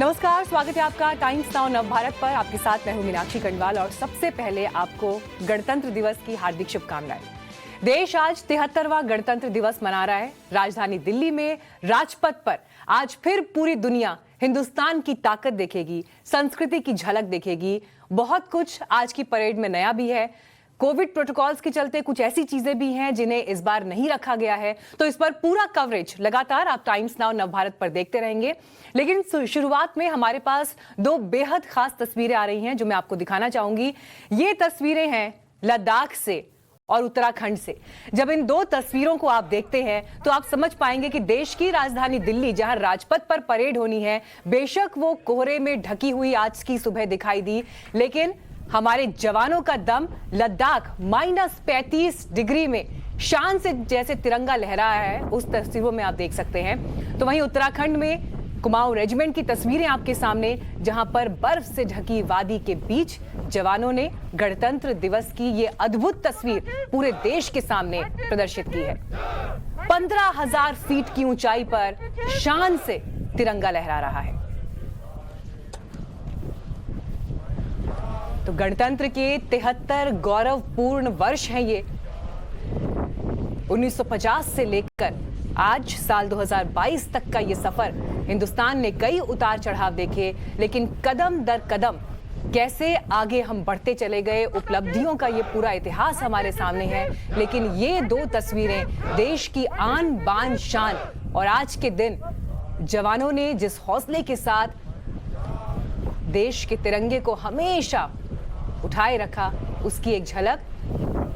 नमस्कार, स्वागत है आपका टाइम्स नाउ नवभारत पर। आपके साथ मैं हूं मीनाक्षी कंडवाल और सबसे पहले आपको गणतंत्र दिवस की हार्दिक शुभकामनाएं। देश आज 73वां गणतंत्र दिवस मना रहा है। राजधानी दिल्ली में राजपथ पर आज फिर पूरी दुनिया हिंदुस्तान की ताकत देखेगी, संस्कृति की झलक देखेगी। बहुत कुछ आज की परेड में नया भी है। कोविड प्रोटोकॉल्स के चलते कुछ ऐसी चीजें भी हैं जिन्हें इस बार नहीं रखा गया है, तो इस पर पूरा कवरेज लगातार आप टाइम्स नाउ नवभारत पर देखते रहेंगे। लेकिन शुरुआत में हमारे पास दो बेहद खास तस्वीरें आ रही हैं जो मैं आपको दिखाना चाहूंगी। ये तस्वीरें हैं लद्दाख से और उत्तराखंड से। जब इन दो तस्वीरों को आप देखते हैं तो आप समझ पाएंगे कि देश की राजधानी दिल्ली, जहां राजपथ पर परेड होनी है, बेशक वो कोहरे में ढकी हुई आज की सुबह दिखाई दी, लेकिन हमारे जवानों का दम लद्दाख -35 डिग्री में शान से जैसे तिरंगा लहरा है, उस तस्वीरों में आप देख सकते हैं। तो वहीं उत्तराखंड में कुमाऊं रेजिमेंट की तस्वीरें आपके सामने, जहां पर बर्फ से ढकी वादी के बीच जवानों ने गणतंत्र दिवस की ये अद्भुत तस्वीर पूरे देश के सामने प्रदर्शित की है। 15,000 फीट की ऊंचाई पर शान से तिरंगा लहरा रहा है। तो गणतंत्र के 73 गौरवपूर्ण वर्ष हैं ये। 1950 से लेकर आज साल 2022 तक का ये सफर हिंदुस्तान ने कई उतार चढ़ाव देखे, लेकिन कदम दर कदम कैसे आगे हम बढ़ते चले गए, उपलब्धियों का ये पूरा इतिहास हमारे सामने है। लेकिन ये दो तस्वीरें देश की आन बान शान, और आज के दिन जवानों ने जिस हौसले के साथ देश के तिरंगे को हमेशा उठाए रखा, उसकी एक झलक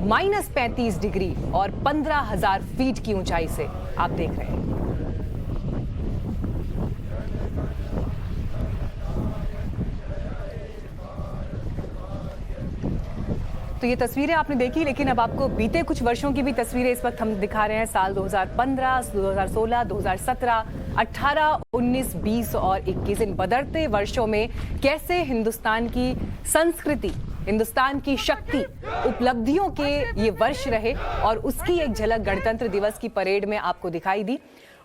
-35 डिग्री और 15,000 फीट की ऊंचाई से आप देख रहे हैं। तो ये तस्वीरें आपने देखी, लेकिन अब आपको बीते कुछ वर्षों की भी तस्वीरें इस वक्त हम दिखा रहे हैं। साल 2015, 2016, 2017, 18, 19, 20 और 21, इन बदलते वर्षों में कैसे हिंदुस्तान की संस्कृति, हिंदुस्तान की शक्ति, उपलब्धियों के ये वर्ष रहे, और उसकी एक झलक गणतंत्र दिवस की परेड में आपको दिखाई दी।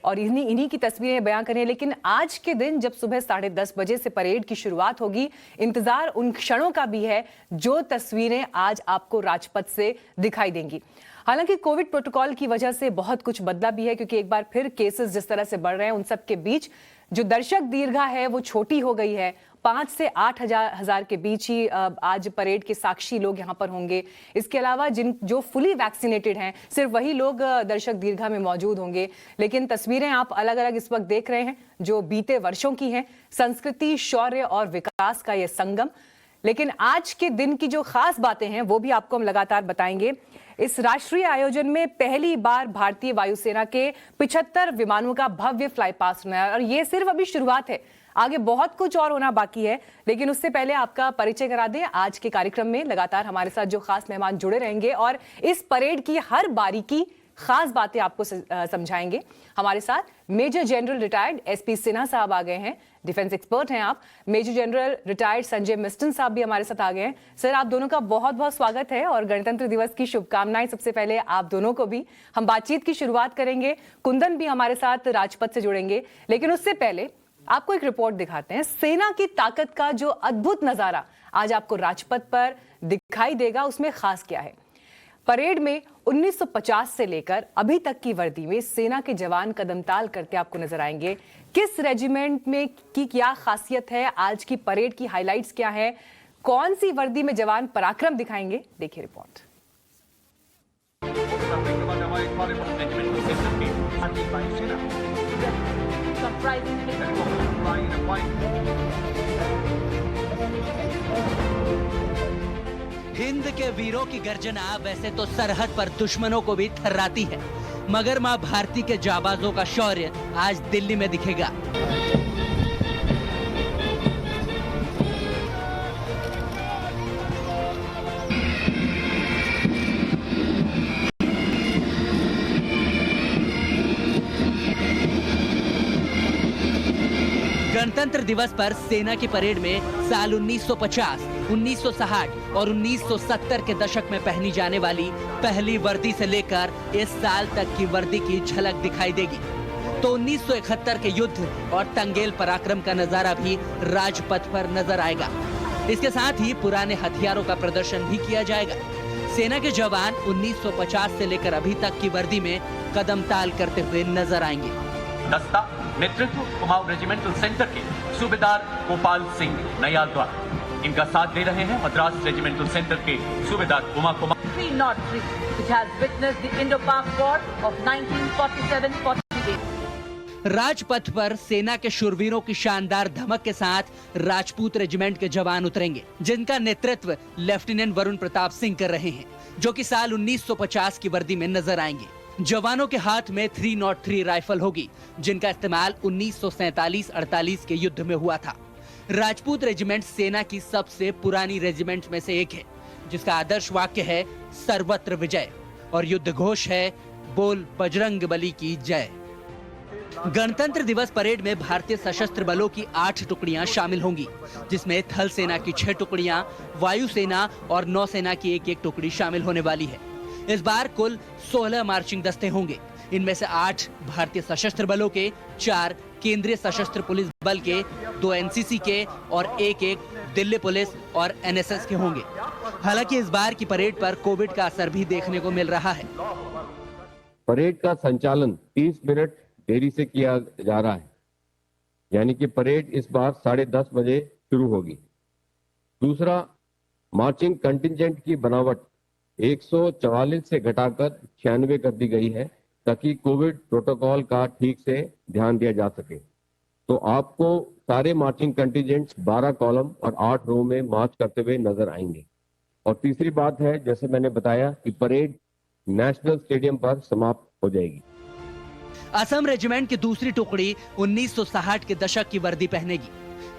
और इन्हीं की तस्वीरें बयां करें। लेकिन आज के दिन जब सुबह 10:30 बजे से परेड की शुरुआत होगी, इंतजार उन क्षणों का भी है जो तस्वीरें आज आपको राजपथ से दिखाई देंगी। हालांकि कोविड प्रोटोकॉल की वजह से बहुत कुछ बदला भी है, क्योंकि एक बार फिर केसेस जिस तरह से बढ़ रहे हैं, उन सब के बीच जो दर्शक दीर्घा है वो छोटी हो गई है। 5 से 8 हजार के बीच ही आज परेड के साक्षी लोग यहाँ पर होंगे। इसके अलावा जो फुली वैक्सीनेटेड हैं, सिर्फ वही लोग दर्शक दीर्घा में मौजूद होंगे। लेकिन तस्वीरें आप अलग अलग इस वक्त देख रहे हैं जो बीते वर्षों की हैं, संस्कृति, शौर्य और विकास का यह संगम। लेकिन आज के दिन की जो खास बातें हैं वो भी आपको हम लगातार बताएंगे। इस राष्ट्रीय आयोजन में पहली बार भारतीय वायुसेना के 75 विमानों का भव्य फ्लाई पास्ट होना है, और ये सिर्फ अभी शुरुआत है, आगे बहुत कुछ और होना बाकी है। लेकिन उससे पहले आपका परिचय करा दें। आज के कार्यक्रम में लगातार हमारे साथ जो खास मेहमान जुड़े रहेंगे और इस परेड की हर बारीकी, खास बातें आपको समझाएंगे। हमारे साथ major general retired SP Sinha साहब आ गए हैं, डिफेंस एक्सपर्ट हैं आप। मेजर जनरल रिटायर्ड संजय मिस्टन साहब भी हमारे साथ आ गए हैं। सर, आप दोनों का बहुत बहुत स्वागत है और गणतंत्र दिवस की शुभकामनाएं सबसे पहले आप दोनों को भी। हम बातचीत की शुरुआत करेंगे, कुंदन भी हमारे साथ राजपथ से जुड़ेंगे, लेकिन उससे पहले आपको एक रिपोर्ट दिखाते हैं। सेना की ताकत का जो अद्भुत नजारा आज आपको राजपथ पर दिखाई देगा, उसमें खास क्या है। परेड में 1950 से लेकर अभी तक की वर्दी में सेना के जवान कदमताल करते आपको नजर आएंगे। किस रेजिमेंट में की क्या खासियत है, आज की परेड की हाइलाइट्स क्या है, कौन सी वर्दी में जवान पराक्रम दिखाएंगे, देखिए रिपोर्ट। हिंद के वीरों की गर्जना वैसे तो सरहद पर दुश्मनों को भी थर्राती है, मगर मां भारती के जाबाजों का शौर्य आज दिल्ली में दिखेगा। गणतंत्र दिवस पर सेना की परेड में साल 1950, 1960 और 1970 के दशक में पहनी जाने वाली पहली वर्दी से लेकर इस साल तक की वर्दी की झलक दिखाई देगी। तो 1971 के युद्ध और टंगेल पराक्रम का नजारा भी राजपथ पर नजर आएगा। इसके साथ ही पुराने हथियारों का प्रदर्शन भी किया जाएगा। सेना के जवान 1950 से लेकर अभी तक की वर्दी में कदम ताल करते हुए नजर आएंगे। दस्ता नेतृत्व कुमाऊं रेजिमेंटल सेंटर के सूबेदार गोपाल सिंह नयाल द्वारा। इनका साथ दे रहे हैं मद्रास रेजिमेंटल सेंटर के सूबेदार Uma Kumar. 303, which has witnessed the Indo-Pak War of 1947-48. Rajpath पर सेना के शूरवीरों की शानदार धमक के साथ राजपूत रेजिमेंट के जवान उतरेंगे, जिनका नेतृत्व लेफ्टिनेंट वरुण प्रताप सिंह कर रहे हैं, जो कि साल 1950 की वर्दी में नजर आएंगे। जवानों के हाथ में 303 राइफल होगी, जिनका इस्तेमाल 1947-48 के युद्ध में हुआ था। राजपूत रेजिमेंट सेना की सबसे पुरानी रेजिमेंट में से एक है, जिसका आदर्श वाक्य है सर्वत्र विजय और युद्ध घोष है बोल बजरंग बली की जय। गणतंत्र दिवस परेड में भारतीय सशस्त्र बलों की 8 टुकड़ियां शामिल होंगी, जिसमें थल सेना की 6 टुकड़ियां, वायुसेना और नौसेना की एक टुकड़ी शामिल होने वाली है। इस बार कुल 16 मार्चिंग दस्ते होंगे। इनमें से 8 भारतीय सशस्त्र बलों के, 4 केंद्रीय सशस्त्र पुलिस बल के, 2 एनसीसी के और एक दिल्ली पुलिस और एनएसएस के होंगे। हालांकि इस बार की परेड पर कोविड का असर भी देखने को मिल रहा है। परेड का संचालन 30 मिनट देरी से किया जा रहा है, यानी कि परेड इस बार 10:30 बजे शुरू होगी। दूसरा, मार्चिंग कंटिंजेंट की बनावट 144 से घटाकर 96 कर दी गई है, ताकि कोविड प्रोटोकॉल का ठीक से ध्यान दिया जा सके। तो आपको सारे मार्चिंग कंटिंजेंट्स 12 कॉलम और 8 रो में मार्च करते हुए नजर आएंगे। और तीसरी बात है, जैसे मैंने बताया, कि परेड नेशनल स्टेडियम पर समाप्त हो जाएगी। असम रेजिमेंट की दूसरी टुकड़ी 1960 के दशक की वर्दी पहनेगी,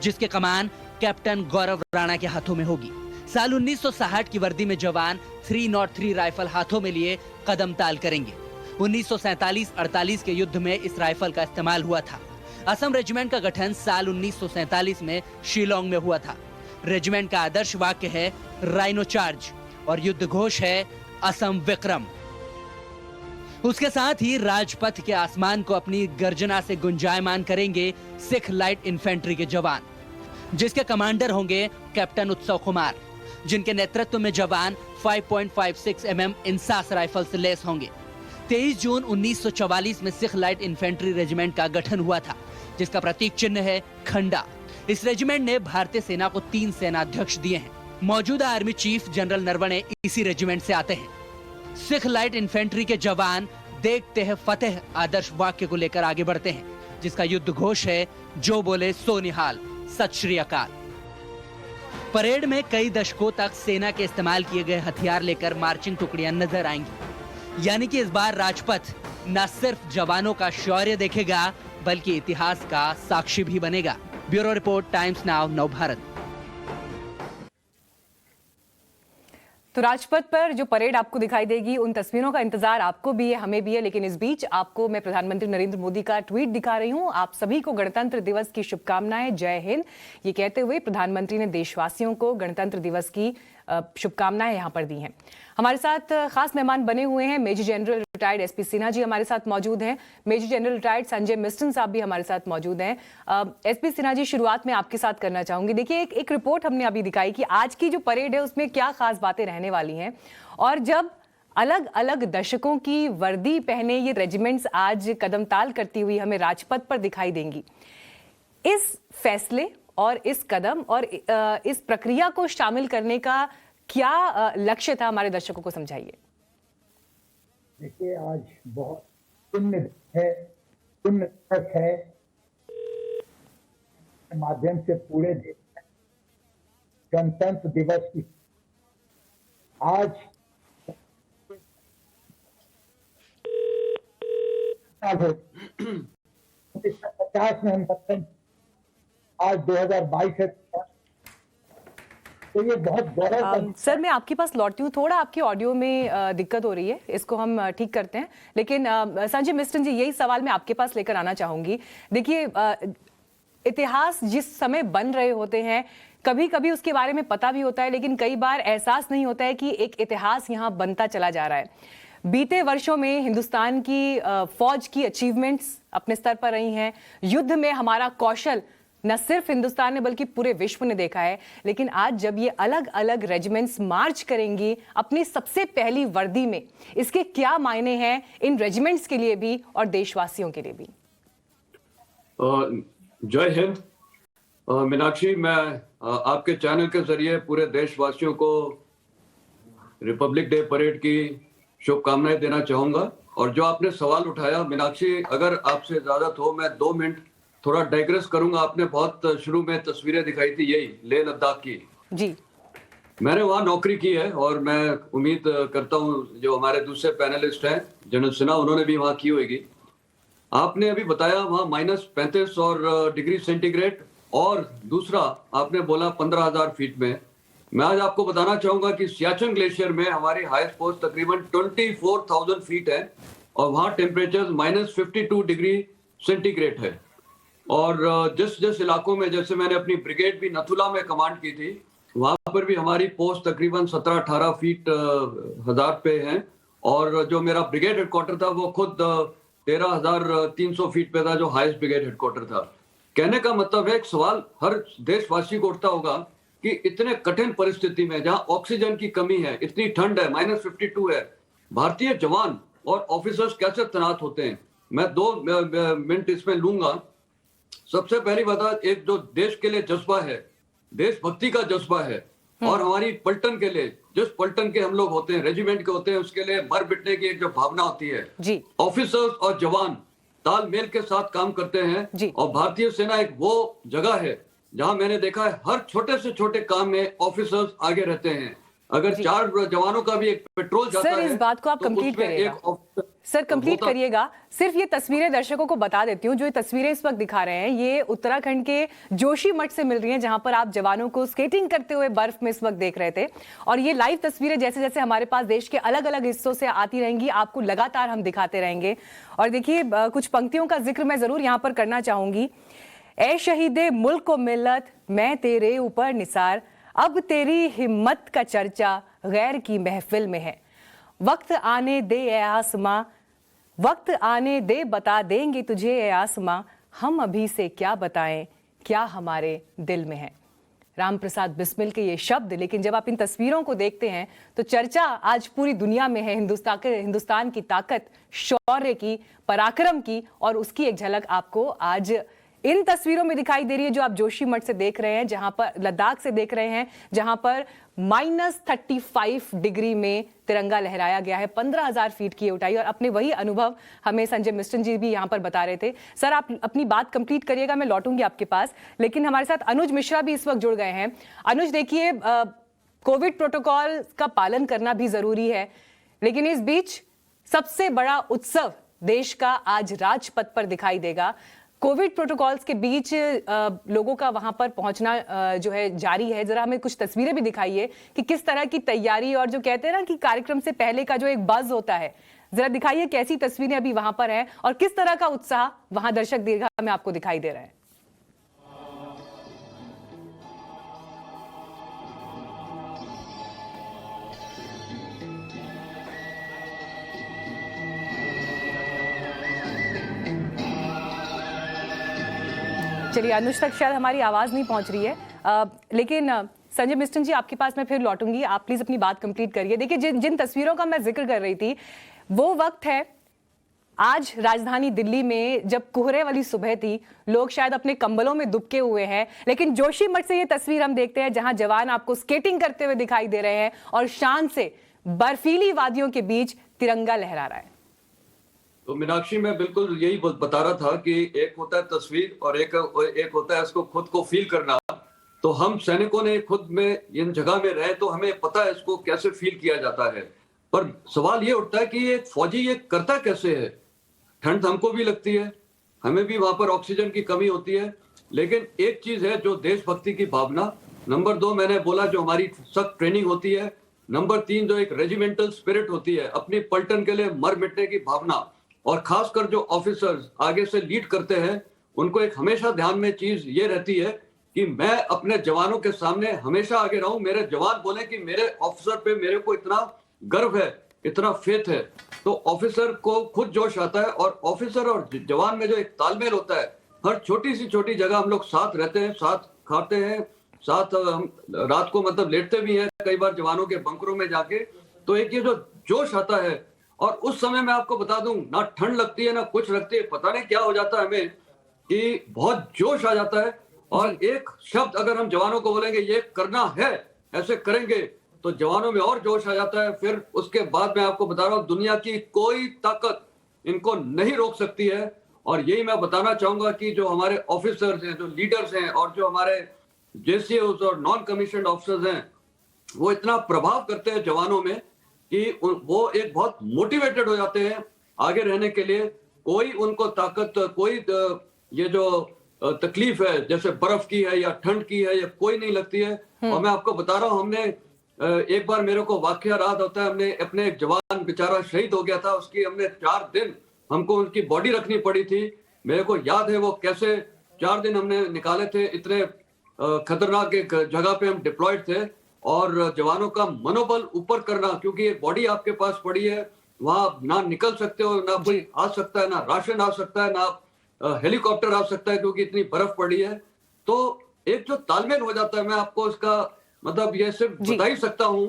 जिसके कमान कैप्टन गौरव राणा के हाथों में होगी। साल 1960 की वर्दी में जवान 303 राइफल हाथों में लिए कदम ताल करेंगे। 1947-48 के युद्ध में इस राइफल का इस्तेमाल हुआ था। असम रेजिमेंट का गठन साल 1947 में शिलोंग में हुआ था। रेजिमेंट का आदर्श वाक्य है राइनो चार्ज और युद्ध घोष है असम विक्रम। उसके साथ ही राजपथ के आसमान को अपनी गर्जना से गुंजायमान करेंगे सिख लाइट इन्फेंट्री के जवान, जिसके कमांडर होंगे कैप्टन उत्सव कुमार, जिनके नेतृत्व में जवान 5.56 mm इंसास राइफल से लैस होंगे। 23 जून 1944 में सिख लाइट इन्फेंट्री रेजिमेंट का गठन हुआ था, जिसका प्रतीक चिन्ह है खंडा। इस रेजिमेंट ने भारतीय सेना को 3 सेनाध्यक्ष दिए हैं। मौजूदा आर्मी चीफ जनरल नरवणे इसी रेजिमेंट से आते हैं। सिख लाइट इन्फेंट्री के जवान देखते हैं फतेह आदर्श वाक्य को लेकर आगे बढ़ते हैं, जिसका युद्ध घोष है जो बोले सो निहाल, सत श्री अकाल। परेड में कई दशकों तक सेना के इस्तेमाल किए गए हथियार लेकर मार्चिंग टुकड़ियां नजर आएंगी। यानी कि इस बार राजपथ न सिर्फ जवानों का शौर्य देखेगा, बल्कि इतिहास का साक्षी भी बनेगा। ब्यूरो रिपोर्ट, टाइम्स नाउ, नव भारत। तो राजपथ पर जो परेड आपको दिखाई देगी, उन तस्वीरों का इंतजार आपको भी है, हमें भी है। लेकिन इस बीच आपको मैं प्रधानमंत्री नरेंद्र मोदी का ट्वीट दिखा रही हूं। आप सभी को गणतंत्र दिवस की शुभकामनाएं, जय हिंद। ये कहते हुए प्रधानमंत्री ने देशवासियों को गणतंत्र दिवस की शुभकामनाएं यहां पर दी हैं। हमारे साथ खास मेहमान बने हुए हैं। Major general retired SP Sinha ji हमारे साथ मौजूद हैं। मेजर जनरल रिटायर्ड संजय मिस्टन साहब भी हमारे साथ मौजूद हैं। एसपी सिन्हा जी, शुरुआत में आपके साथ करना चाहूंगी। देखिए, एक रिपोर्ट हमने अभी दिखाई कि आज की जो परेड है उसमें क्या खास बातें रहने वाली हैं, और जब अलग अलग दशकों की वर्दी पहने ये रेजिमेंट्स आज कदम ताल करती हुई हमें राजपथ पर दिखाई देंगी, इस फैसले और इस कदम और इस प्रक्रिया को शामिल करने का क्या लक्ष्य था, हमारे दर्शकों को समझाइए। देखिए, आज बहुत पुण्य दिवस है, माध्यम से पूरे देश में गणतंत्र दिवस की आज 50 में हम आज 2022 है, तो ये बहुत गौरव। सर, मैं आपके पास लौटती हूँ, थोड़ा आपकी ऑडियो में दिक्कत हो रही है, इसको हम ठीक करते हैं। लेकिन संजय मिस्टन जी, यही सवाल मैं आपके पास लेकर आना चाहूंगी। देखिए, इतिहास जिस समय बन रहे होते हैं, कभी कभी उसके बारे में पता भी होता है, लेकिन कई बार एहसास नहीं होता है कि एक इतिहास यहाँ बनता चला जा रहा है। बीते वर्षों में हिंदुस्तान की फौज की अचीवमेंट्स अपने स्तर पर रही हैं। युद्ध में हमारा कौशल न सिर्फ हिंदुस्तान ने बल्कि पूरे विश्व ने देखा है। लेकिन आज जब ये अलग अलग रेजिमेंट्स मार्च करेंगी अपनी सबसे पहली वर्दी में, इसके क्या मायने हैं इन रेजिमेंट्स के लिए भी और देशवासियों के लिए भी? जय हिंद। मीनाक्षी, मैं आपके चैनल के जरिए पूरे देशवासियों को रिपब्लिक डे परेड की शुभकामनाएं देना चाहूंगा। और जो आपने सवाल उठाया मीनाक्षी, अगर आपसे इजाजत हो मैं 2 मिनट थोड़ा डाइग्रेस करूंगा। आपने बहुत शुरू में तस्वीरें दिखाई थी यही लेह लद्दाख की जी। मैंने वहां नौकरी की है और मैं उम्मीद करता हूं जो हमारे दूसरे पैनलिस्ट हैं जनरल सिन्हा, उन्होंने भी वहां की होगी। आपने अभी बताया वहां -35 और डिग्री सेंटीग्रेड, और दूसरा आपने बोला 15,000 फीट में। मैं आज आपको बताना चाहूंगा कि सियाचिन ग्लेशियर में हमारी हाईएस्ट पोस्ट तकरीबन 24,000 फीट है और वहां टेम्परेचर -52 डिग्री सेंटीग्रेड है। और जिस इलाकों में, जैसे मैंने अपनी ब्रिगेड भी नथुला में कमांड की थी, वहां पर भी हमारी पोस्ट तकरीबन 17-18 फीट 1000 पे है। और जो मेरा ब्रिगेड हेडक्वार्टर था वो खुद 13,300 फीट पे था, जो हाईएस्ट ब्रिगेड हेडक्वार्टर था। कहने का मतलब है, एक सवाल हर देशवासी को उठता होगा कि इतने कठिन परिस्थिति में जहां ऑक्सीजन की कमी है, इतनी ठंड है, -52 है, भारतीय जवान और ऑफिसर्स कैसे तैनात होते हैं? मैं 2 मिनट इसमें लूंगा। सबसे पहली बात, एक जो देश के लिए जज्बा है, देशभक्ति का जज्बा है, और हमारी पलटन के लिए, जिस पलटन के हम लोग होते हैं, रेजिमेंट के होते हैं, उसके लिए मर मिटने की एक जो भावना होती है जी। ऑफिसर्स और जवान तालमेल के साथ काम करते हैं जी। और भारतीय सेना एक वो जगह है जहां मैंने देखा है हर छोटे से छोटे काम में ऑफिसर्स आगे रहते हैं। अगर 4 जवानों का भी एक पेट्रोल जाता सर, है, इस बात को आप तो कंप्लीट उसमें करिएगा। एक ऑफिसर सर कंप्लीट होता- करिएगा। सिर्फ ये तस्वीरें दर्शकों को बता देती हूँ। जो ये तस्वीरें इस वक्त दिखा रहे हैं, ये उत्तराखंड के जोशी मठ से मिल रही हैं, जहां पर आप जवानों को स्केटिंग करते हुए बर्फ में इस वक्त देख रहे थे। और ये लाइव तस्वीरें जैसे जैसे हमारे पास देश के अलग अलग हिस्सों से आती रहेंगी, आपको लगातार हम दिखाते रहेंगे। और देखिए, कुछ पंक्तियों का जिक्र मैं जरूर यहाँ पर करना चाहूंगी। ए शहीदे मुल्क को मिल्लत, मैं तेरे ऊपर निसार, अब तेरी हिम्मत का चर्चा गैर की महफिल में है। वक्त आने दे ए आसमां, वक्त आने दे बता देंगे तुझे ए आसमां, हम अभी से क्या बताएं, क्या हमारे दिल में है। राम प्रसाद बिस्मिल के ये शब्द, लेकिन जब आप इन तस्वीरों को देखते हैं तो चर्चा आज पूरी दुनिया में है हिंदुस्तान की ताकत, शौर्य की, पराक्रम की, और उसकी एक झलक आपको आज इन तस्वीरों में दिखाई दे रही है जो आप जोशी मठ से देख रहे हैं, जहां पर लद्दाख से देख रहे हैं, जहां पर -35 डिग्री में तिरंगा लहराया गया है। 15,000 फीट की ऊंचाई। और अपने वही अनुभव हमें संजय मिस्टन जी भी यहां पर बता रहे थे। सर, आप अपनी बात कंप्लीट करिएगा, मैं लौटूंगी आपके पास। लेकिन हमारे साथ अनुज मिश्रा भी इस वक्त जुड़ गए हैं। अनुज, देखिए, कोविड प्रोटोकॉल का पालन करना भी जरूरी है, लेकिन इस बीच सबसे बड़ा उत्सव देश का आज राजपथ पर दिखाई देगा। कोविड प्रोटोकॉल्स के बीच लोगों का वहां पर पहुंचना जो है जारी है। जरा हमें कुछ तस्वीरें भी दिखाइए कि किस तरह की तैयारी, और जो कहते हैं ना कि कार्यक्रम से पहले का जो एक बज़ होता है, जरा दिखाइए कैसी तस्वीरें अभी वहां पर है और किस तरह का उत्साह वहां दर्शक दीर्घा में आपको दिखाई दे रहा है। चलिए, अनुज तक शायद हमारी आवाज नहीं पहुंच रही है, लेकिन संजय मिस्टन जी, आपके पास मैं फिर लौटूंगी। आप प्लीज अपनी बात कंप्लीट करिए। देखिए, जिन तस्वीरों का मैं जिक्र कर रही थी, वो वक्त है आज राजधानी दिल्ली में जब कोहरे वाली सुबह थी, लोग शायद अपने कंबलों में दुबके हुए हैं, लेकिन जोशी मठ से ये तस्वीर हम देखते हैं जहां जवान आपको स्केटिंग करते हुए दिखाई दे रहे हैं और शान से बर्फीली वादियों के बीच तिरंगा लहरा रहा है। तो मीनाक्षी, मैं बिल्कुल यही बता रहा था कि एक होता है तस्वीर और एक होता है इसको खुद को फील करना। तो हम सैनिकों ने खुद में इन जगह में रहे तो हमें पता है इसको कैसे फील किया जाता है। पर सवाल ये उठता है कि ये फौजी ये करता कैसे है? ठंड हमको भी लगती है, हमें भी वहां पर ऑक्सीजन की कमी होती है, लेकिन एक चीज है जो देशभक्ति की भावना। नंबर 2 मैंने बोला जो हमारी सख्त ट्रेनिंग होती है। नंबर 3 जो एक रेजिमेंटल स्पिरिट होती है, अपनी पलटन के लिए मर मिटने की भावना। और खासकर जो ऑफिसर्स आगे से लीड करते हैं, उनको एक हमेशा ध्यान में चीज ये रहती है कि मैं अपने जवानों के सामने हमेशा आगे रहूं, मेरे जवान बोले कि मेरे ऑफिसर पे मेरे को इतना गर्व है, इतना फेथ है। तो ऑफिसर को खुद जोश आता है, और ऑफिसर और जवान में जो एक तालमेल होता है, हर छोटी सी छोटी जगह हम लोग साथ रहते हैं, साथ खाते हैं, साथ हम रात को मतलब लेटते भी हैं कई बार जवानों के बंकरों में जाके। तो एक ये जो जोश आता है, और उस समय मैं आपको बता दूं, ना ठंड लगती है ना कुछ लगती है, पता नहीं क्या हो जाता है हमें कि बहुत जोश आ जाता है। और एक शब्द अगर हम जवानों को बोलेंगे ये करना है, ऐसे करेंगे, तो जवानों में और जोश आ जाता है। फिर उसके बाद मैं आपको बता रहा हूँ, दुनिया की कोई ताकत इनको नहीं रोक सकती है। और यही मैं बताना चाहूंगा कि जो हमारे ऑफिसर्स हैं, जो लीडर्स हैं, और जो हमारे जेसीओज और नॉन कमीशन्ड ऑफिसर्स हैं, वो इतना प्रभाव करते हैं जवानों में कि वो एक बहुत मोटिवेटेड हो जाते हैं आगे रहने के लिए। कोई उनको ताकत, कोई ये जो तकलीफ है जैसे बर्फ की है या ठंड की है, या कोई नहीं लगती है। और मैं आपको बता रहा हूँ, हमने एक बार मेरे को वाकया याद होता है, हमने अपने एक जवान बेचारा शहीद हो गया था, उसकी हमने 4 दिन हमको उनकी बॉडी रखनी पड़ी थी। मेरे को याद है वो कैसे 4 दिन हमने निकाले थे, इतने खतरनाक एक जगह पे हम डिप्लॉयड थे। और जवानों का मनोबल ऊपर करना, क्योंकि एक बॉडी आपके पास पड़ी है, वहां ना निकल सकते हो, ना कोई आ सकता है, ना राशन आ सकता है, ना हेलीकॉप्टर आ सकता है, क्योंकि इतनी बर्फ पड़ी है। तो एक जो तालमेल हो जाता है, मैं आपको इसका मतलब ये सिर्फ बता ही सकता हूँ।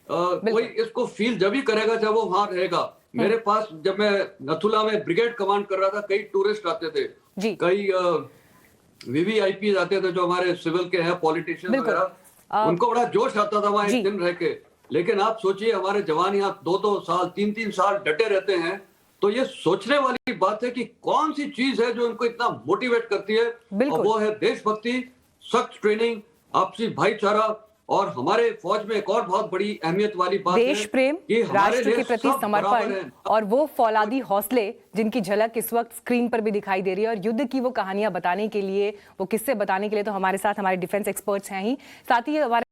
कोई इसको फील जब ही करेगा जब वो वहां रहेगा। मेरे पास जब मैं नथुला में ब्रिगेड कमांड कर रहा था, कई टूरिस्ट आते थे, कई वीवीआईपी आते थे जो हमारे सिविल के हैं, पॉलिटिशियन वगैरह, उनको बड़ा जोश आता था वहां एक दिन रह के। लेकिन आप सोचिए, हमारे जवान यहाँ 2-2 साल 3-3 साल डटे रहते हैं। तो ये सोचने वाली बात है कि कौन सी चीज है जो इनको इतना मोटिवेट करती है, और वो है देशभक्ति, सख्त ट्रेनिंग, आपसी भाईचारा। और हमारे फौज में एक और बहुत बड़ी अहमियत वाली बात देश है प्रेम, कि हमारे राष्ट्र के प्रति सब समर्पण, बराबर हैं। और वो फौलादी हौसले जिनकी झलक इस वक्त स्क्रीन पर भी दिखाई दे रही है। और युद्ध की वो कहानियां बताने के लिए, वो किस्से बताने के लिए तो हमारे साथ हमारे डिफेंस एक्सपर्ट्स हैं ही, साथ ही हमारे